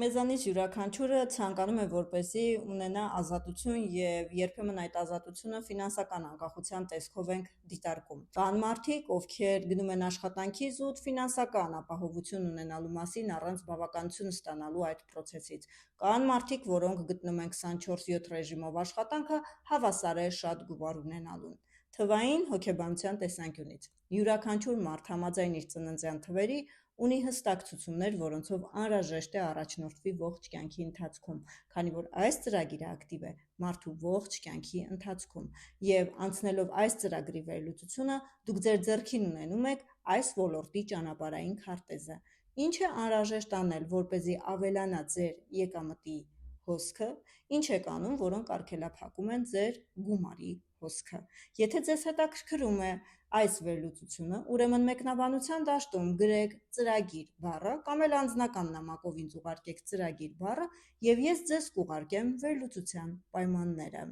Մեզանից յուրաքանչյուրը ցանկանում է որպեսզի ունենա ազատություն եւ երբեմն այդ ազատությունը ֆինանսական անկախության տեսքով ենք դիտարկում։ Կան մարդիկ, ովքեր գնում են աշխատանքի զուտ ֆինանսական ապահովություն ունենալու մասին առանց բավականություն ստանալու այդ process-ից։ Կան մարդիկ, որոնք գտնում են 24/7 ռեժիմով աշխատանքը հավասար է շատ գումար ունենալուն։ Թվային հոգեբանության տեսանկյունից յուրաքանչյուր մարդ համաձայն իր ծննդյան թվերի ունի հստակ ցուցումներ, որոնցով անհրաժեշտ է առաջնորդվի ողջ կյանքի ընթացքում, քանի որ այս ծրագիրը ակտիվ է մարդու ողջ կյանքի ընթացքում, եւ անցնելով այս ծրագրի վերլուծությունը, դուք ձեր ձեռքին ունենում եք այս ոլորտի ճանապարհային քարտեզը։ Ինչ է անհրաժեշտ անել, որպեսզի ավելանա ձեր եկամտի հոսքը, ինչ եք անում, որոնք արգելափակում են ձեր գումարի հոսքը։ Եթե ձեզ հետաքրքրում է այս վերլուծությունը, ուրեմն մեկնաբանության դաշտում գրեք ծրագիր բառը կամ էլ անձնական նամակով ինձ ուղարկեք ծրագիր բառը, եւ ես ձեզ կուղարկեմ վերլուծության պայմանները։